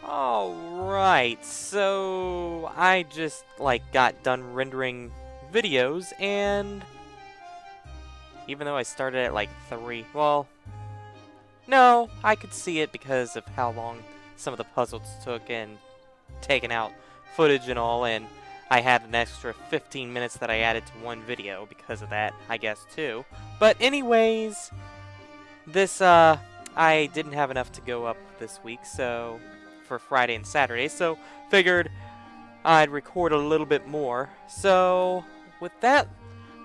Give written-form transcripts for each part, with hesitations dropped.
Alright, so I just got done rendering videos, and even though I started at 3, well, no, I could see it because of how long some of the puzzles took and taking out footage and all, and I had an extra 15 minutes that I added to one video because of that, I guess, too. But anyways, I didn't have enough to go up this week, so, for Friday and Saturday, so figured I'd record a little bit more. So, with that,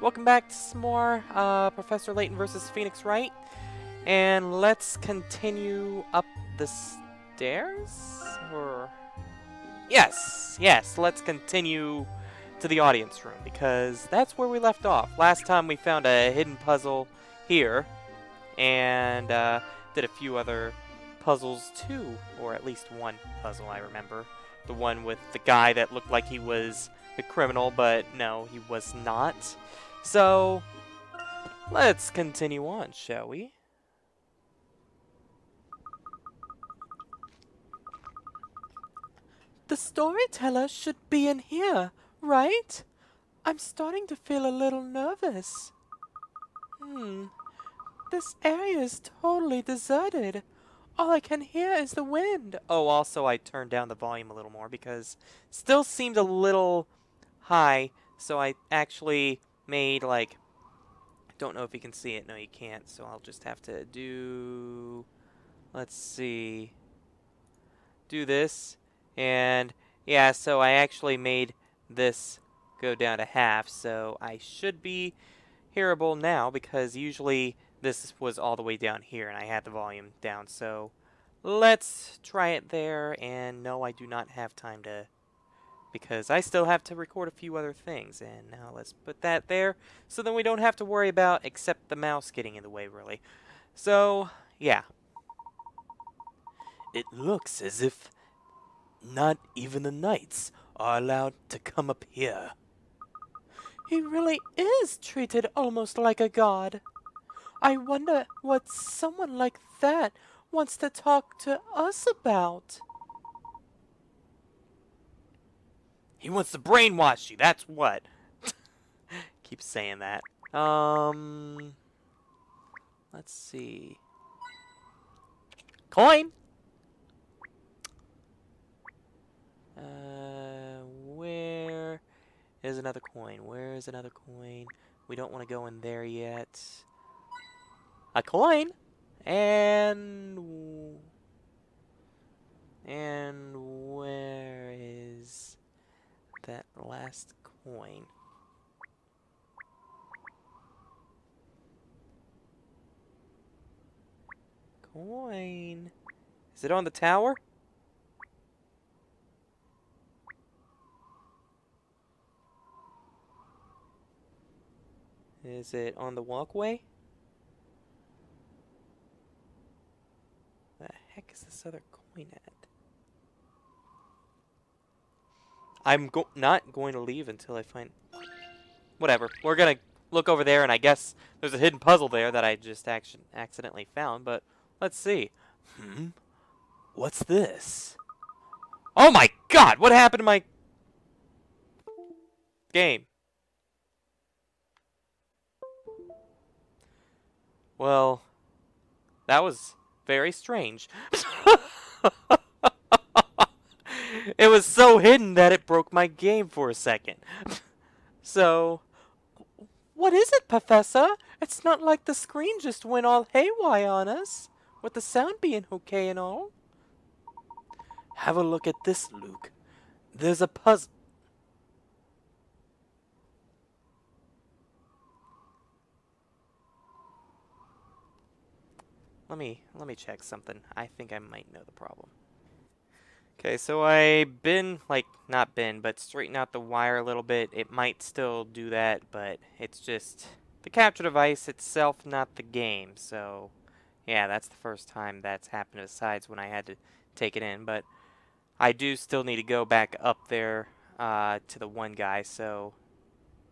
welcome back to some more Professor Layton versus Phoenix Wright, and let's continue up the stairs? Or... Yes, let's continue to the audience room, because that's where we left off. Last time we found a hidden puzzle here, and did a few other puzzles too, or at least one puzzle I remember. The one with the guy that looked like he was the criminal, but no, he was not. So, let's continue on, shall we? The storyteller should be in here, right? I'm starting to feel a little nervous. This area is totally deserted. All I can hear is the wind. Oh, also I turned down the volume a little more because still seemed a little high, so I actually made don't know if you can see it. No, you can't, so I'll just have to do, let's see, do this. And yeah, so I actually made this go down to half, so I should be hearable now, because usually this was all the way down here and I had the volume down. So let's try it there, and no, I do not have time to, because I still have to record a few other things. And now let's put that there, so then we don't have to worry about except the mouse getting in the way, really. So yeah, It looks as if not even the knights are allowed to come up here. He really is treated almost like a god. I wonder what someone like that wants to talk to us about. he wants to brainwash you, that's what. Keep saying that. Let's see. Coin! Where is another coin? Where is another coin? We don't want to go in there yet. A coin! And where is that last coin? Coin. Is it on the tower? Is it on the walkway? Where the heck is this other coin at? I'm not going to leave until I find... Whatever. We're going to look over there, and I guess there's a hidden puzzle there that I just accidentally found, but let's see. What's this? Oh my god! What happened to my game? Well, that was very strange. It was so hidden that it broke my game for a second. So, What is it, Professor? It's not like the screen just went all haywire on us, with the sound being okay and all. have a look at this, Luke. There's a puzzle. Let me check something. I think I might know the problem. Okay, so I but straighten out the wire a little bit. It might still do that, but it's just the capture device itself, not the game. So, yeah, that's the first time that's happened, besides when I had to take it in. But I do still need to go back up there to the one guy, so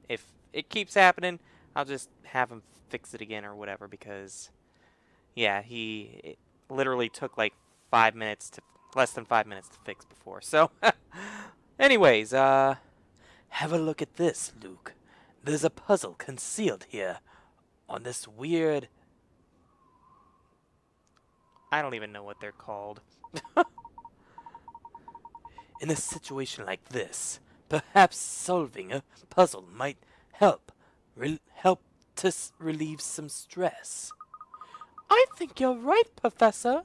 if it keeps happening, I'll just have him fix it again or whatever, because, yeah, it literally took like 5 minutes to less than 5 minutes to fix before. So, anyways, have a look at this, Luke. There's a puzzle concealed here on this weird... I don't even know what they're called. In a situation like this, perhaps solving a puzzle might help to relieve some stress. I think you're right, Professor.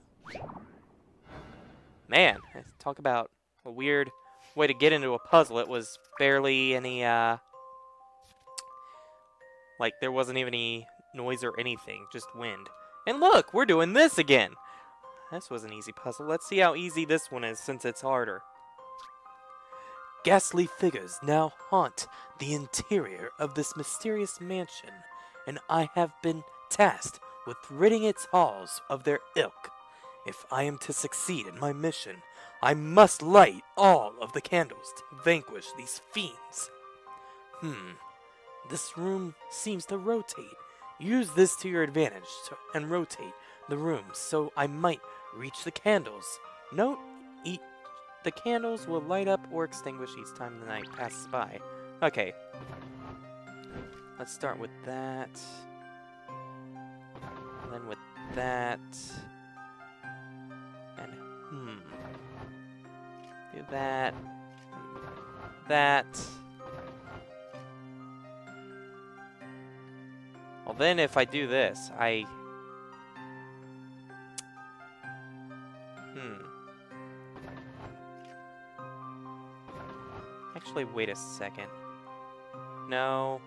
Man, talk about a weird way to get into a puzzle. It was barely any, like, there wasn't even any noise or anything, just wind. And look, we're doing this again. This was an easy puzzle. Let's see how easy this one is since it's harder. Ghastly figures now haunt the interior of this mysterious mansion, and I have been tasked with ridding its halls of their ilk. If I am to succeed in my mission, I must light all of the candles to vanquish these fiends. This room seems to rotate. Use this to your advantage and rotate the room so I might reach the candles. Note, the candles will light up or extinguish each time the night passes by. Okay. Let's start with that. And then with that. And, do that. That. Well, then if I do this, Actually, wait a second. No.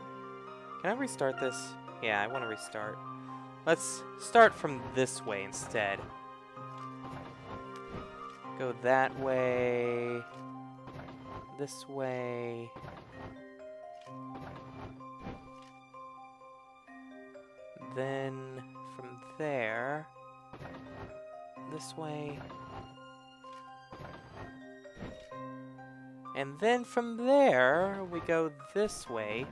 Can I restart this? Yeah, I want to restart. Let's start from this way instead. Go that way. This way. Then from there, this way. And then from there, we go this way.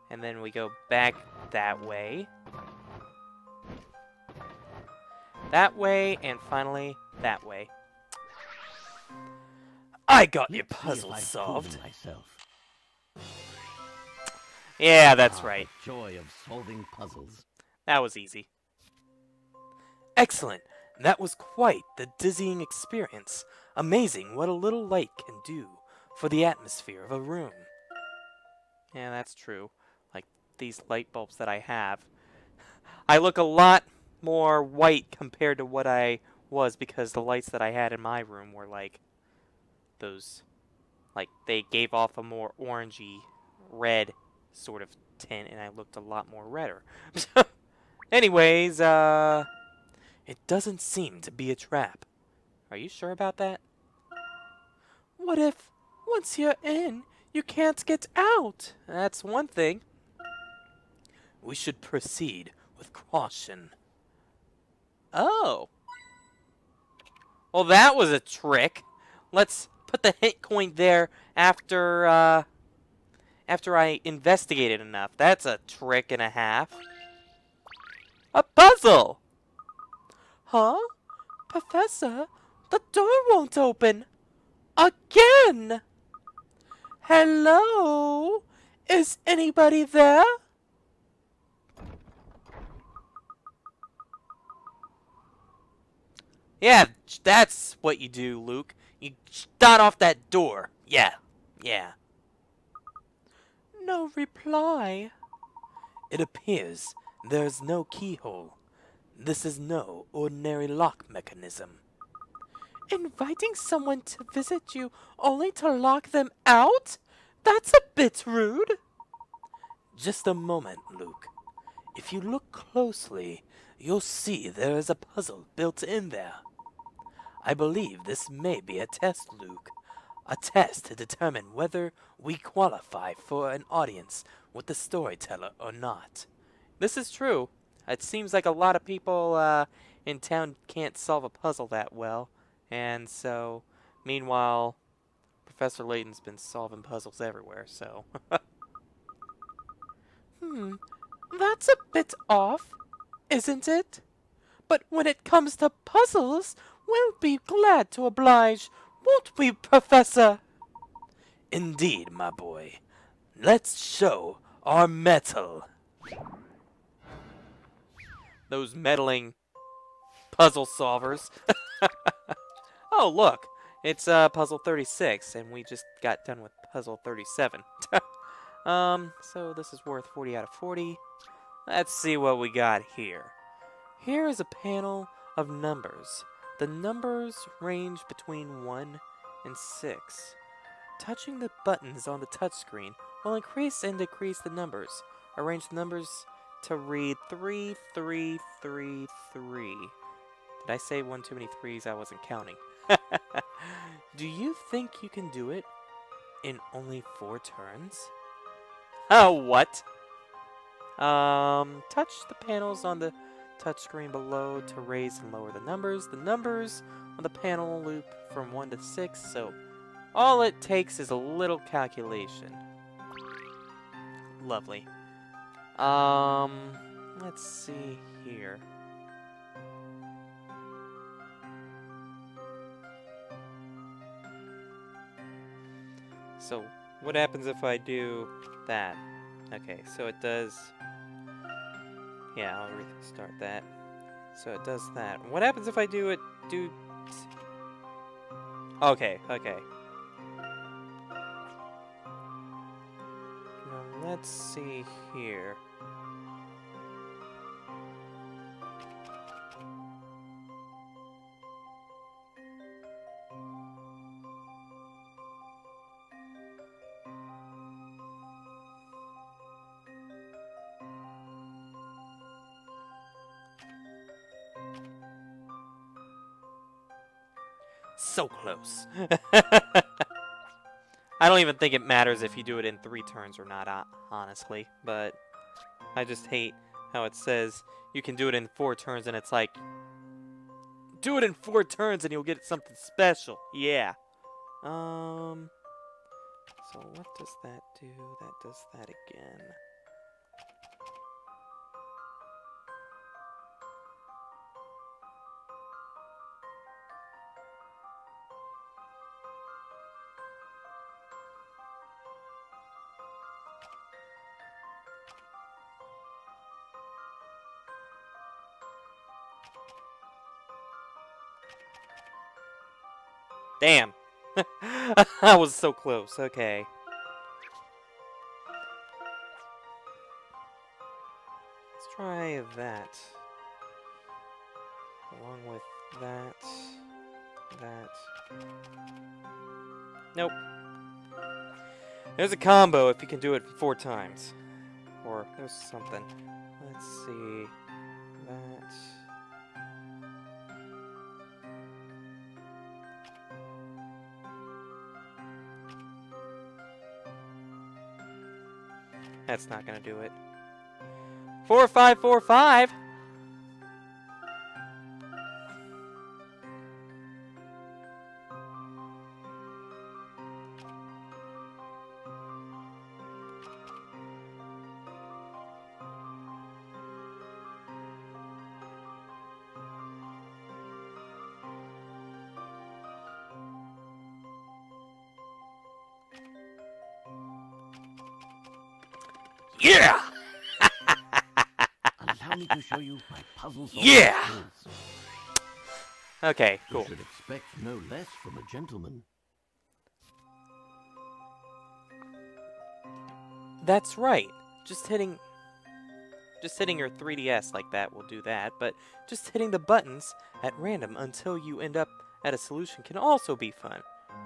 And then we go back that way. That way, and finally, that way. I got your puzzle solved. Yeah, that's right. The joy of solving puzzles. That was easy. Excellent. That was quite the dizzying experience. Amazing what a little light can do for the atmosphere of a room. Yeah, that's true. Like these light bulbs that I have. I look a lot more white compared to what I was because the lights that I had in my room were like those, like they gave off a more orangey red sort of tint and I looked a lot more redder. Anyways, it doesn't seem to be a trap. Are you sure about that? What if, once you're in, you can't get out? That's one thing. We should proceed with caution. Oh. Well, that was a trick. Let's put the hit coin there after I investigated enough. That's a trick and a half. A puzzle! Huh? Professor, the door won't open. Again! Hello? Is anybody there? Yeah, that's what you do, Luke. You start off that door. Yeah. No reply. It appears there's no keyhole. This is no ordinary lock mechanism. Inviting someone to visit you only to lock them out? That's a bit rude. Just a moment, Luke. If you look closely, you'll see there is a puzzle built in there. I believe this may be a test, Luke. A test to determine whether we qualify for an audience with the storyteller or not. This is true. It seems like a lot of people in town can't solve a puzzle that well. And so, meanwhile, Professor Layton's been solving puzzles everywhere, so. That's a bit off, isn't it? But when it comes to puzzles, We'll be glad to oblige, won't we, Professor? Indeed, my boy. Let's show our mettle. Those meddling puzzle solvers. Oh, look. It's puzzle 36, and we just got done with puzzle 37. So this is worth 40 out of 40. Let's see what we got here. Here is a panel of numbers. The numbers range between 1 and 6. Touching the buttons on the touchscreen will increase and decrease the numbers. Arrange the numbers to read 3, 3, 3, 3. Did I say one too many threes? I wasn't counting. Do you think you can do it in only 4 turns? Oh, what? Touch the panels on the touchscreen below to raise and lower the numbers. The numbers on the panel loop from 1 to 6, so all it takes is a little calculation. Lovely. Let's see here. So, what happens if I do that? Okay, so it does... Yeah, I'll restart that. So it does that. What happens if I do... Okay, okay. Now, let's see here. So close. I don't even think it matters if you do it in 3 turns or not, honestly. But I just hate how it says you can do it in 4 turns, and it's like, do it in 4 turns and you'll get something special. Yeah. So what does that do? That does that again. Damn. I was so close. Okay. Let's try that. Along with that. Nope. There's a combo if you can do it 4 times. Or there's something. Let's see. That. That's not gonna do it. 4, 5, 4, 5. Yeah! Allow me to show you my puzzles. Yeah! Okay, cool. You should expect no less from a gentleman. That's right. Just hitting your 3DS like that will do that, but just hitting the buttons at random until you end up at a solution can also be fun.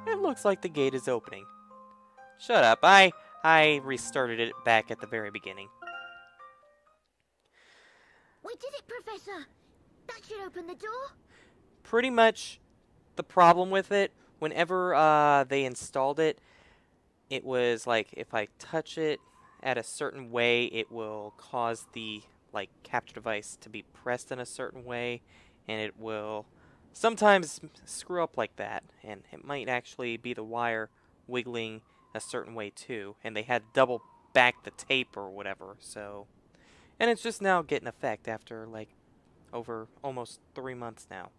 It looks like the gate is opening. Shut up. I restarted it back at the very beginning. We did it, Professor! That should open the door. Pretty much the problem with it, whenever they installed it, it was like if I touch it at a certain way, it will cause the capture device to be pressed in a certain way, and it will sometimes screw up like that, and it might actually be the wire wiggling a certain way too, and they had to double back the tape or whatever, so, and it's just now getting effect after over almost 3 months now.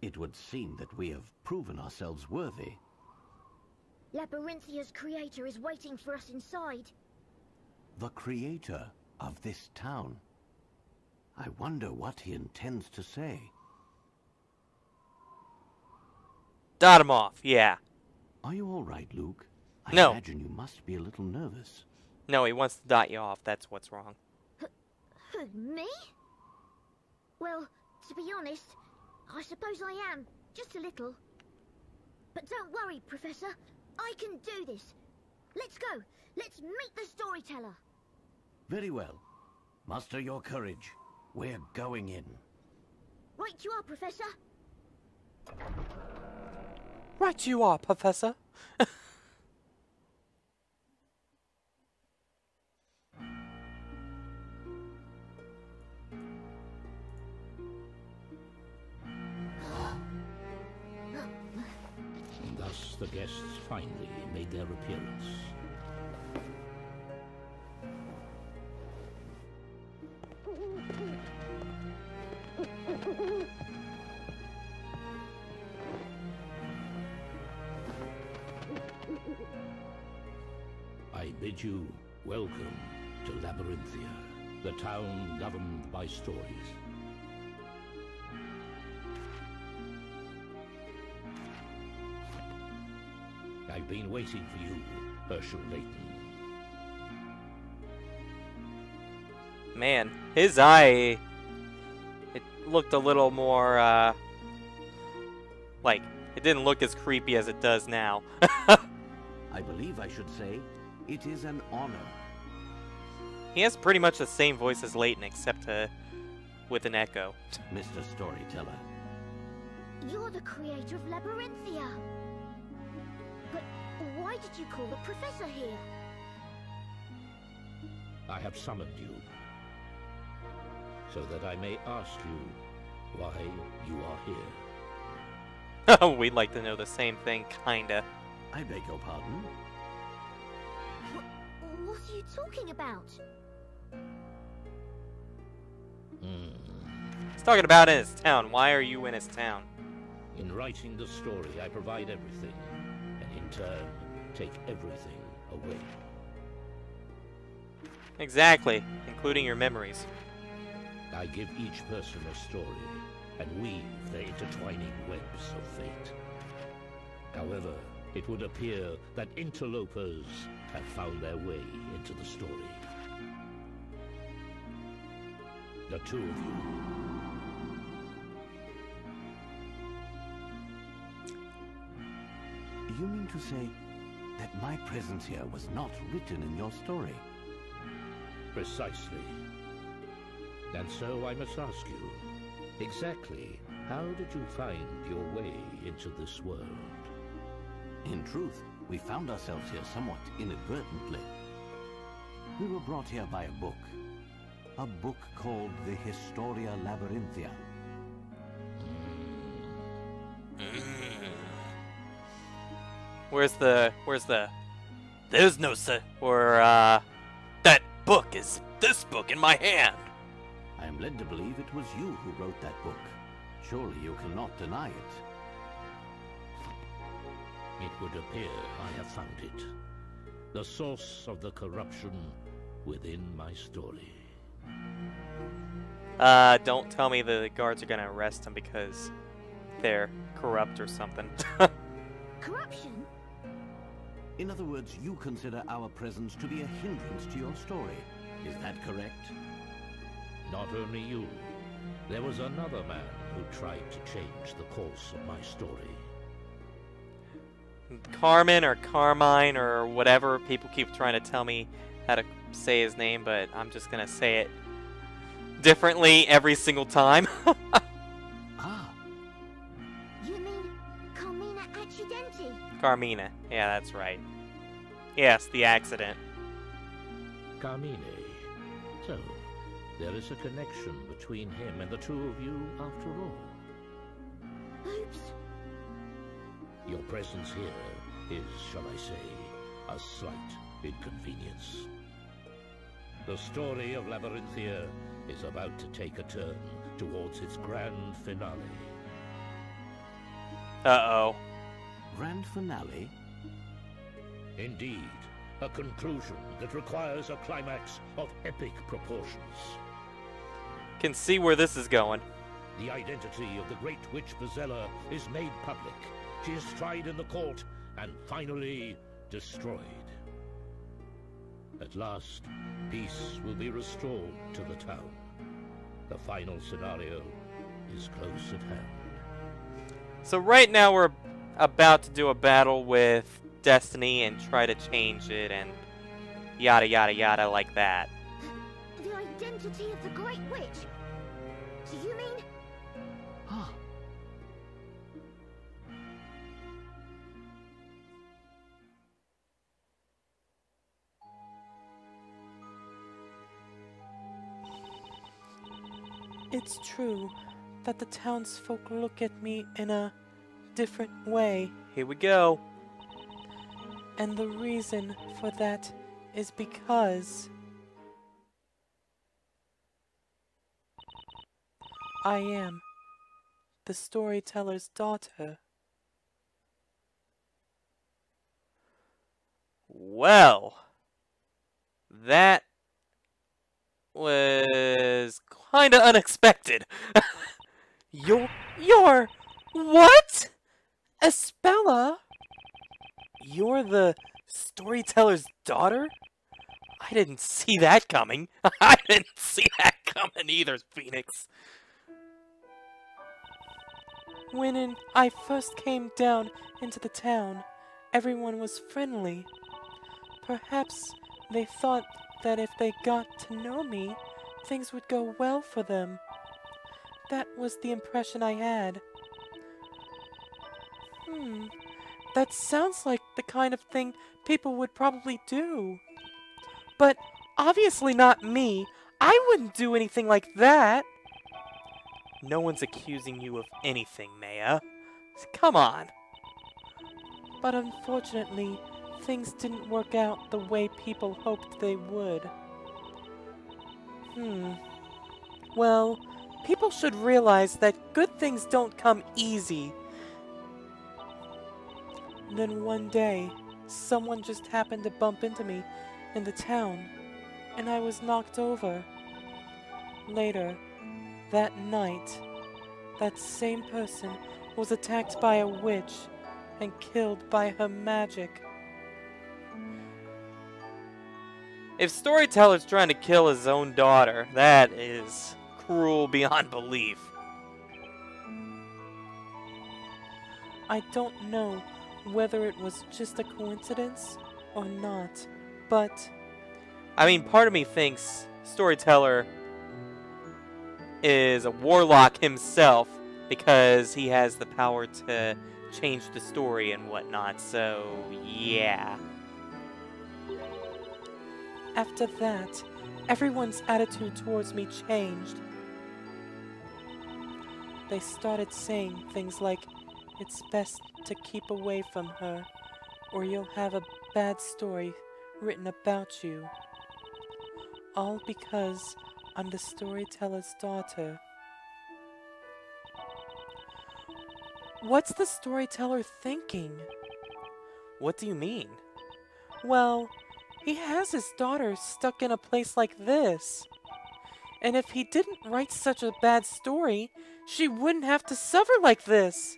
It would seem that we have proven ourselves worthy. Labyrinthia's creator is waiting for us inside. The creator of this town. I wonder what he intends to say. Dot him off, yeah. Are you all right, Luke? I No. imagine you must be a little nervous. No, he wants to dot you off. That's what's wrong. Who, me? Well, to be honest, I suppose I am. Just a little. But don't worry, Professor. I can do this. Let's go. Let's meet the storyteller. Very well. Muster your courage. We're going in. Right you are, Professor. Right you are, Professor. And thus the guests finally made their appearance. I bid you welcome to Labyrinthia, the town governed by stories. I've been waiting for you, Herschel Layton. Man, his eye... It looked a little more, like, it didn't look as creepy as it does now. I believe I should say, it is an honor. He has pretty much the same voice as Layton, except with an echo. Mr. Storyteller. You're the creator of Labyrinthia. But why did you call the Professor here? I have summoned you so that I may ask you why you are here. We'd like to know the same thing, kinda. I beg your pardon? What are you talking about? He's talking about in his town. Why are you in his town? In writing the story, I provide everything, and in turn, take everything away. Exactly, including your memories. I give each person a story, and weave the intertwining webs of fate. However, it would appear that interlopers have found their way into the story. The two of you. You mean to say that my presence here was not written in your story? Precisely. And so I must ask you, exactly how did you find your way into this world? In truth, we found ourselves here somewhat inadvertently. We were brought here by a book called the Historia Labyrinthia. Where's the... There's no or, that book is this book in my hand. I am led to believe it was you who wrote that book. Surely you cannot deny it. It would appear I have found it. The source of the corruption within my story. Don't tell me the guards are gonna arrest him because they're corrupt or something. Corruption? In other words, you consider our presence to be a hindrance to your story. Is that correct? Not only you. There was another man who tried to change the course of my story. Carmen or Carmine or whatever, people keep trying to tell me how to say his name, but I'm just gonna say it differently every single time. Ah, You mean Carmina Accidenti? Carmina, yeah, that's right. Yes, the accident. Carmine. So, there is a connection between him and the two of you after all. Oops. Your presence here is, shall I say, a slight inconvenience. The story of Labyrinthia is about to take a turn towards its grand finale. Uh-oh. Grand finale? Indeed, a conclusion that requires a climax of epic proportions. Can see where this is going. The identity of the great witch Bazella is made public. She is tried in the court and finally destroyed. At last, peace will be restored to the town. The final scenario is close at hand. So right now we're about to do a battle with Destiny and try to change it and yada yada yada like that. The identity of the Great Witch? Do you mean... Ah. It's true that the townsfolk look at me in a different way. Here we go. And the reason for that is because I am the storyteller's daughter. Well, that was kind of unexpected. You're what? Espella? You're the storyteller's daughter? I didn't see that coming. I didn't see that coming either, Phoenix. When I first came down into the town, everyone was friendly. Perhaps they thought that if they got to know me, things would go well for them. That was the impression I had. That sounds like the kind of thing people would probably do. But obviously not me. I wouldn't do anything like that. No one's accusing you of anything, Maya. Come on. But unfortunately, things didn't work out the way people hoped they would. Well, people should realize that good things don't come easy. Then one day, someone just happened to bump into me in the town, and I was knocked over. Later, that night, that same person was attacked by a witch and killed by her magic. If Storyteller's trying to kill his own daughter, that is cruel beyond belief. I don't know whether it was just a coincidence or not, but... I mean, part of me thinks Storyteller is a warlock himself because he has the power to change the story and whatnot, so yeah. After that, everyone's attitude towards me changed. They started saying things like, it's best to keep away from her, or you'll have a bad story written about you. All because I'm the storyteller's daughter. What's the storyteller thinking? What do you mean? Well, he has his daughter stuck in a place like this. And if he didn't write such a bad story, she wouldn't have to suffer like this.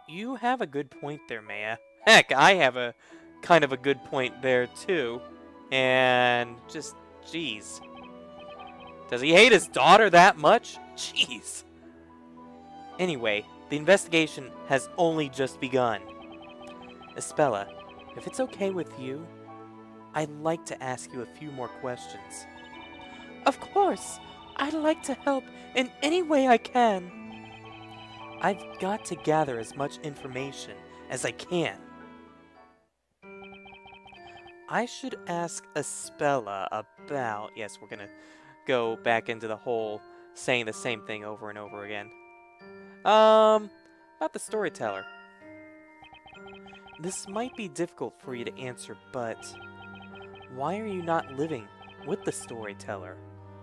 You have a good point there, Maya. Heck, I have a kind of a good point there, too. And just, jeez. Does he hate his daughter that much? Jeez. Anyway, the investigation has only just begun. Espella, if it's okay with you, I'd like to ask you a few more questions. Of course, I'd like to help in any way I can. I've got to gather as much information as I can. I should ask Espella about... Yes, we're gonna go back into the whole saying the same thing over and over again. About the storyteller. This might be difficult for you to answer, but why are you not living with the storyteller?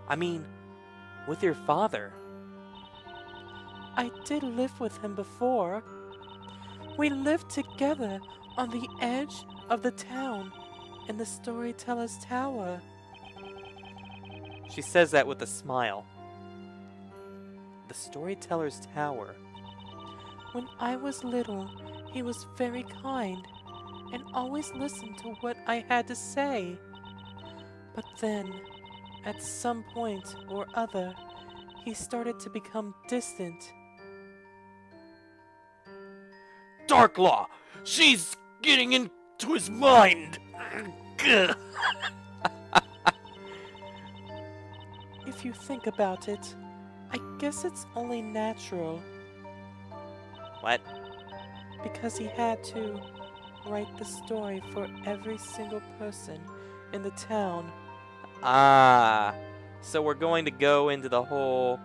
I mean, with your father. I did live with him before. We lived together on the edge of the town in the Storyteller's Tower. She says that with a smile. The Storyteller's Tower. When I was little, he was very kind and always listened to what I had to say. But then, at some point or other, he started to become distant. Darklaw! She's getting into his mind! Gah. If you think about it, I guess it's only natural. What? Because he had to write the story for every single person in the town. Ah, so we're going to go into the whole...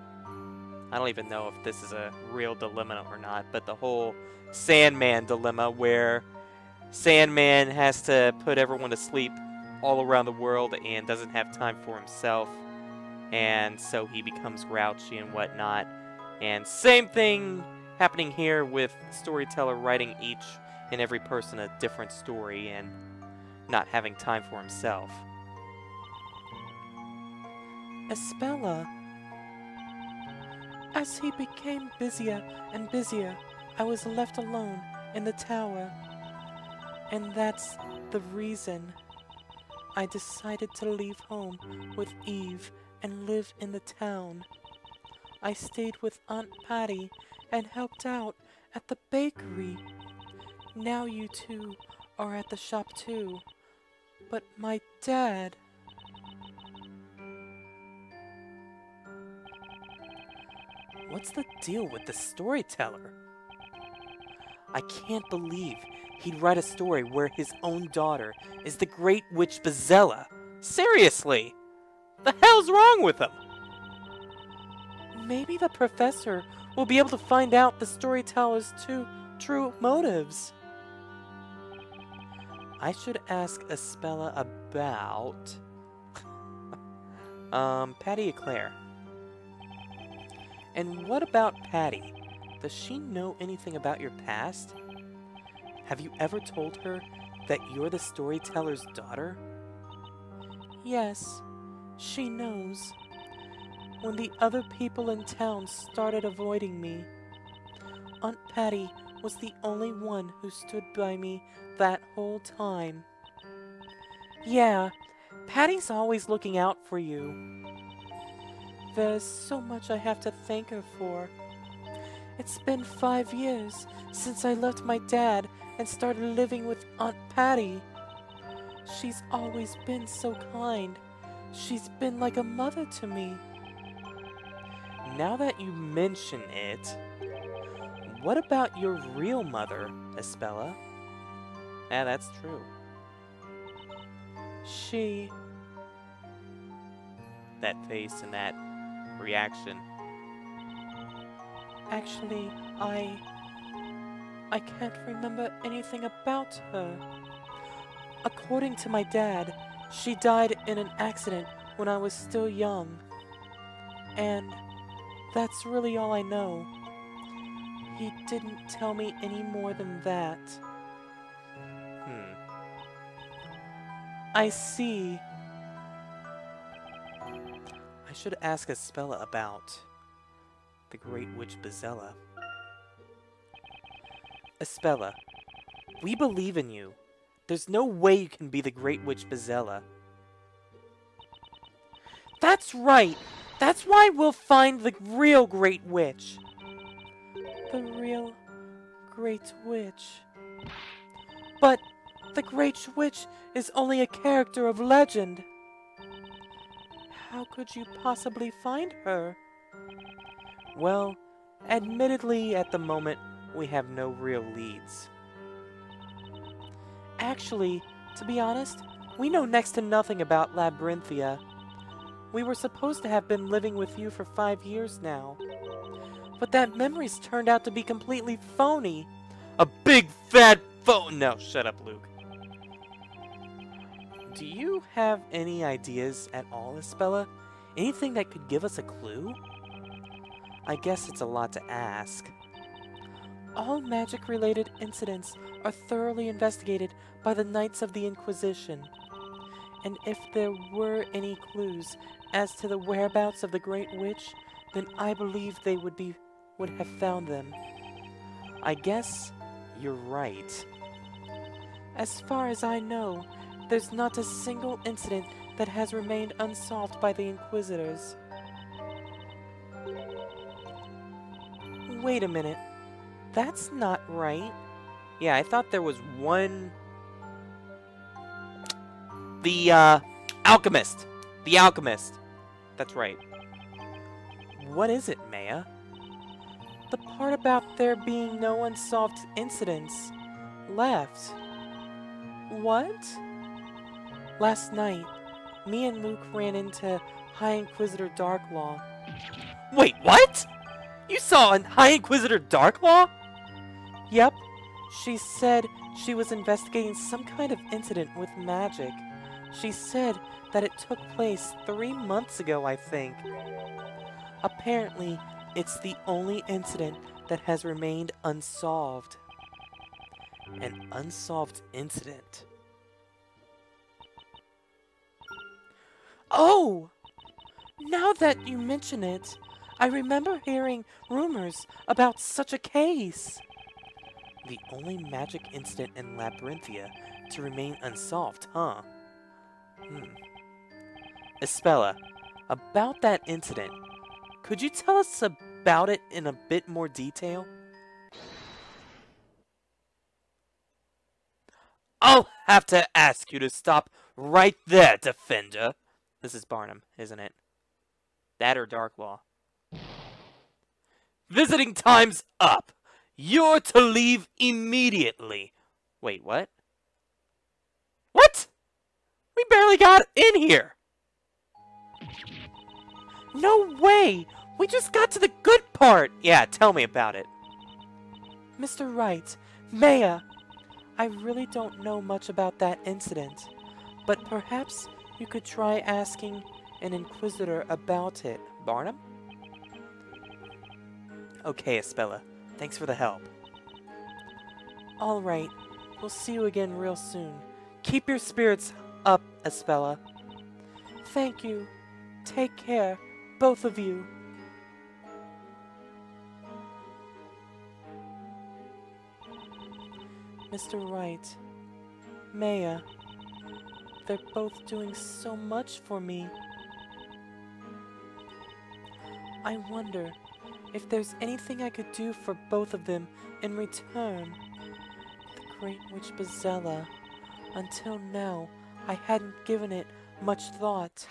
I don't even know if this is a real dilemma or not, but the whole Sandman dilemma where Sandman has to put everyone to sleep all around the world and doesn't have time for himself. And so he becomes grouchy and whatnot. And same thing happening here with Storyteller writing each and every person a different story and not having time for himself. Espella. As he became busier and busier, I was left alone in the tower. And that's the reason I decided to leave home with Eve and live in the town. I stayed with Aunt Patty and helped out at the bakery. Now you two are at the shop too. But my dad... What's the deal with the Storyteller? I can't believe he'd write a story where his own daughter is the Great Witch Bezella. Seriously! The hell's wrong with him? Maybe the professor will be able to find out the Storyteller's true motives. I should ask Espella about... Patty Eclair. And what about Patty? Does she know anything about your past? Have you ever told her that you're the Storyteller's daughter? Yes, she knows. When the other people in town started avoiding me, Aunt Patty was the only one who stood by me that whole time. Yeah, Patty's always looking out for you. There's so much I have to thank her for. It's been 5 years since I left my dad and started living with Aunt Patty. She's always been so kind. She's been like a mother to me. Now that you mention it, what about your real mother, Espella? Yeah, that's true. She... That face and that reaction. Actually, I can't remember anything about her. According to my dad, she died in an accident when I was still young. And that's really all I know. He didn't tell me any more than that. I see. I should ask Espella about the Great Witch Bezella. Espella, we believe in you. There's no way you can be the Great Witch Bezella. That's right! That's why we'll find the real Great Witch. The real Great Witch. But the Great Witch is only a character of legend. How could you possibly find her? Well, admittedly, at the moment, we have no real leads. Actually, to be honest, we know next to nothing about Labyrinthia. We were supposed to have been living with you for 5 years now. But that memory's turned out to be completely phony. A big fat phone! No, shut up, Luke. Do you have any ideas at all, Espella? Anything that could give us a clue? I guess it's a lot to ask. All magic-related incidents are thoroughly investigated by the Knights of the Inquisition. And if there were any clues as to the whereabouts of the Great Witch, then I believe they would have found them. I guess you're right. As far as I know, there's not a single incident that has remained unsolved by the Inquisitors. Wait a minute. That's not right. Yeah, I thought there was one... The, Alchemist! The Alchemist! That's right. What is it, Maya? The part about there being no unsolved incidents left. What? Last night, me and Luke ran into High Inquisitor Darklaw. Wait, what? You saw a High Inquisitor Darklaw? Yep. She said she was investigating some kind of incident with magic. She said that it took place 3 months ago, I think. Apparently, it's the only incident that has remained unsolved. An unsolved incident. Oh! Now that you mention it, I remember hearing rumors about such a case. The only magic incident in Labyrinthia to remain unsolved, huh? Espella, about that incident, could you tell us about it in a bit more detail? I'll have to ask you to stop right there, Defender. This is Barnum, isn't it? That or Darklaw. Visiting time's up. You're to leave immediately. Wait, what? What? We barely got in here. No way! We just got to the good part! Yeah, tell me about it. Mr. Wright, Maya, I really don't know much about that incident, but perhaps you could try asking an Inquisitor about it. Barnum? Okay, Espella. Thanks for the help. Alright, we'll see you again real soon. Keep your spirits up, Espella. Thank you. Take care, both of you. Mr. Wright, Maya, they're both doing so much for me. I wonder if there's anything I could do for both of them in return. The Great Witch Bazella. Until now, I hadn't given it much thought.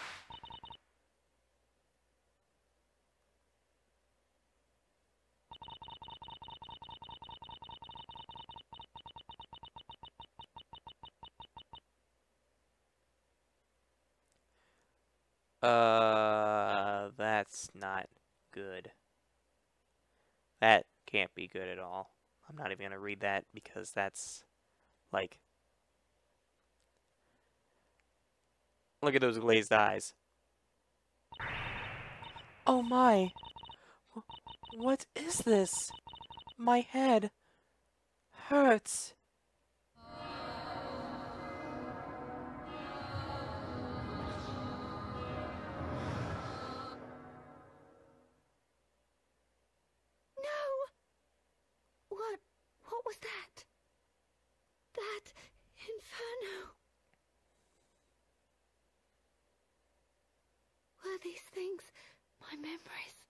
That's not good. That can't be good at all. I'm not even gonna read that because that's like... Look at those glazed eyes. Oh my! What is this? My head hurts. What was that? That inferno. Were these things my memories?